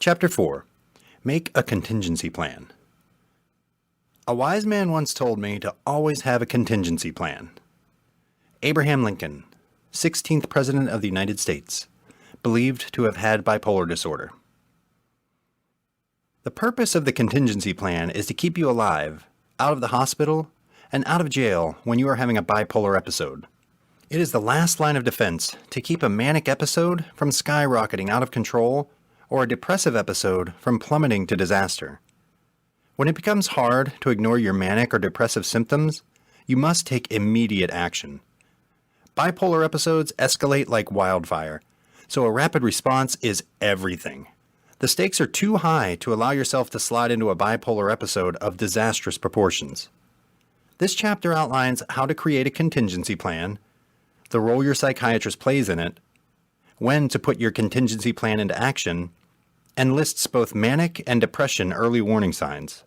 Chapter 4. Make a contingency plan. A wise man once told me to always have a contingency plan. Abraham Lincoln, 16th President of the United States, believed to have had bipolar disorder. The purpose of the contingency plan is to keep you alive, out of the hospital, and out of jail when you are having a bipolar episode. It is the last line of defense to keep a manic episode from skyrocketing out of control or a depressive episode from plummeting to disaster. When it becomes hard to ignore your manic or depressive symptoms, you must take immediate action. Bipolar episodes escalate like wildfire, so a rapid response is everything. The stakes are too high to allow yourself to slide into a bipolar episode of disastrous proportions. This chapter outlines how to create a contingency plan, the role your psychiatrist plays in it, when to put your contingency plan into action, and lists both manic and depression early warning signs.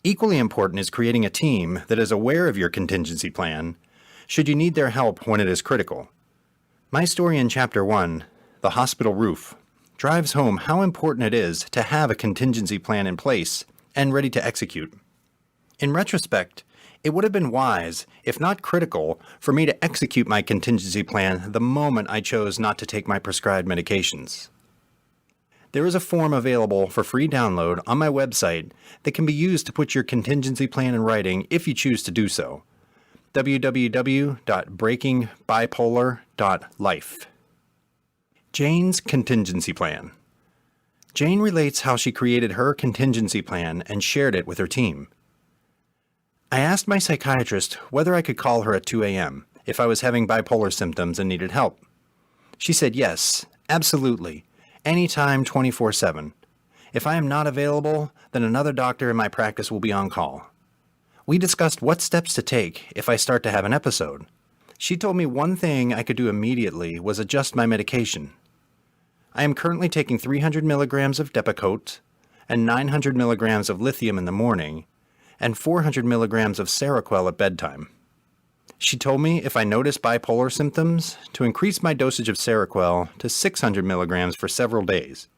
Equally important is creating a team that is aware of your contingency plan should you need their help when it is critical. My story in Chapter 1, The Hospital Roof, drives home how important it is to have a contingency plan in place and ready to execute. In retrospect, it would have been wise, if not critical, for me to execute my contingency plan the moment I chose not to take my prescribed medications. There is a form available for free download on my website that can be used to put your contingency plan in writing if you choose to do so. www.breakingbipolar.life. Jane's contingency plan. Jane relates how she created her contingency plan and shared it with her team. I asked my psychiatrist whether I could call her at 2 a.m. if I was having bipolar symptoms and needed help. She said yes, absolutely. Anytime 24/7. If I am not available, then another doctor in my practice will be on call. We discussed what steps to take if I start to have an episode. She told me one thing I could do immediately was adjust my medication. I am currently taking 300 milligrams of Depakote and 900 milligrams of lithium in the morning and 400 milligrams of Seroquel at bedtime. She told me if I notice bipolar symptoms, to increase my dosage of Seroquel to 600 milligrams for several days.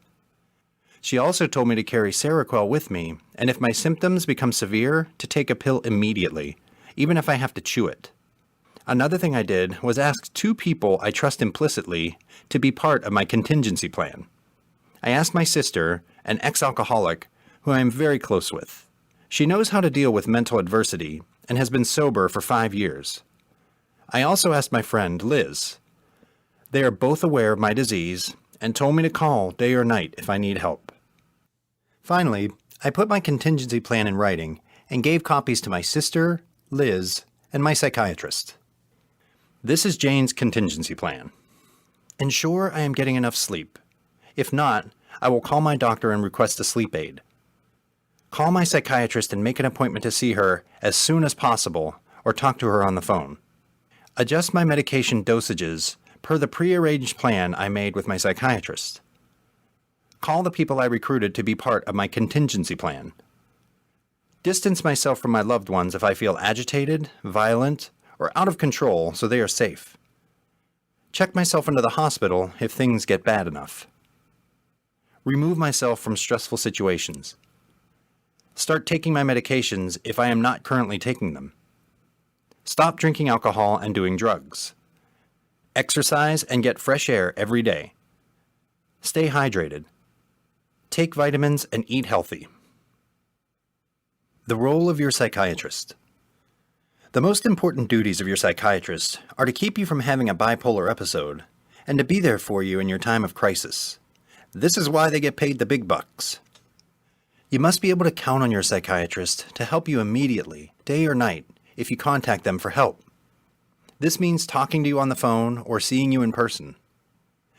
She also told me to carry Seroquel with me, and if my symptoms become severe, to take a pill immediately, even if I have to chew it. Another thing I did was ask 2 people I trust implicitly to be part of my contingency plan. I asked my sister, an ex-alcoholic, who I am very close with. She knows how to deal with mental adversity and has been sober for 5 years. I also asked my friend, Liz. They are both aware of my disease and told me to call day or night if I need help. Finally, I put my contingency plan in writing and gave copies to my sister, Liz, and my psychiatrist. This is Jane's contingency plan. Ensure I am getting enough sleep. If not, I will call my doctor and request a sleep aid. Call my psychiatrist and make an appointment to see her as soon as possible or talk to her on the phone. Adjust my medication dosages per the prearranged plan I made with my psychiatrist. Call the people I recruited to be part of my contingency plan. Distance myself from my loved ones if I feel agitated, violent, or out of control so they are safe. Check myself into the hospital if things get bad enough. Remove myself from stressful situations. Start taking my medications if I am not currently taking them. Stop drinking alcohol and doing drugs. Exercise and get fresh air every day. Stay hydrated. Take vitamins and eat healthy. The role of your psychiatrist. The most important duties of your psychiatrist are to keep you from having a bipolar episode and to be there for you in your time of crisis. This is why they get paid the big bucks. You must be able to count on your psychiatrist to help you immediately, day or night, if you contact them for help. This means talking to you on the phone or seeing you in person.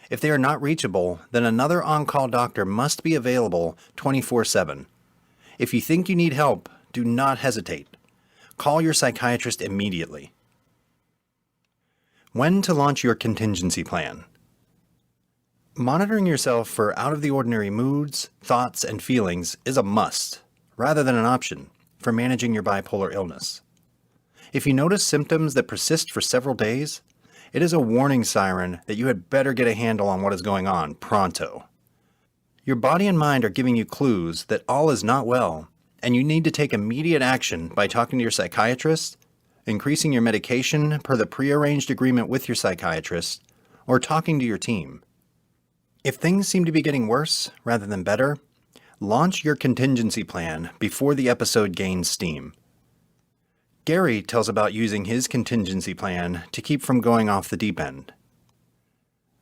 If they are not reachable, then another on-call doctor must be available 24/7. If you think you need help, do not hesitate. Call your psychiatrist immediately. When to launch your contingency plan. Monitoring yourself for out-of-the-ordinary moods, thoughts, and feelings is a must, rather than an option, for managing your bipolar illness. If you notice symptoms that persist for several days, it is a warning siren that you had better get a handle on what is going on pronto. Your body and mind are giving you clues that all is not well, and you need to take immediate action by talking to your psychiatrist, increasing your medication per the prearranged agreement with your psychiatrist, or talking to your team. If things seem to be getting worse rather than better, launch your contingency plan before the episode gains steam. Gary tells about using his contingency plan to keep from going off the deep end.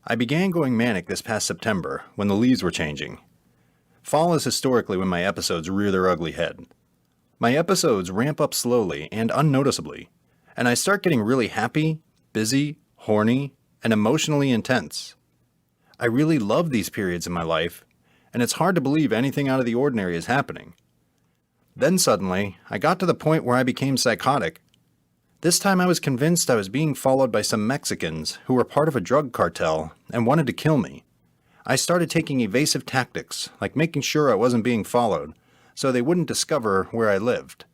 I began going manic this past September when the leaves were changing. Fall is historically when my episodes rear their ugly head. My episodes ramp up slowly and unnoticeably, and I start getting really happy, busy, horny, and emotionally intense. I really love these periods in my life, and it's hard to believe anything out of the ordinary is happening. Then suddenly, I got to the point where I became psychotic. This time I was convinced I was being followed by some Mexicans who were part of a drug cartel and wanted to kill me. I started taking evasive tactics, like making sure I wasn't being followed, so they wouldn't discover where I lived.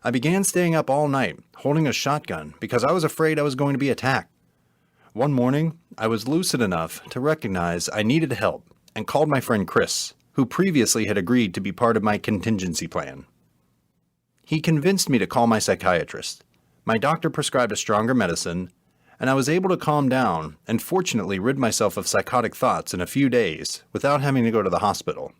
I began staying up all night, holding a shotgun, because I was afraid I was going to be attacked. One morning, I was lucid enough to recognize I needed help and called my friend Chris, who previously had agreed to be part of my contingency plan. He convinced me to call my psychiatrist. My doctor prescribed a stronger medicine, and I was able to calm down and fortunately rid myself of psychotic thoughts in a few days without having to go to the hospital.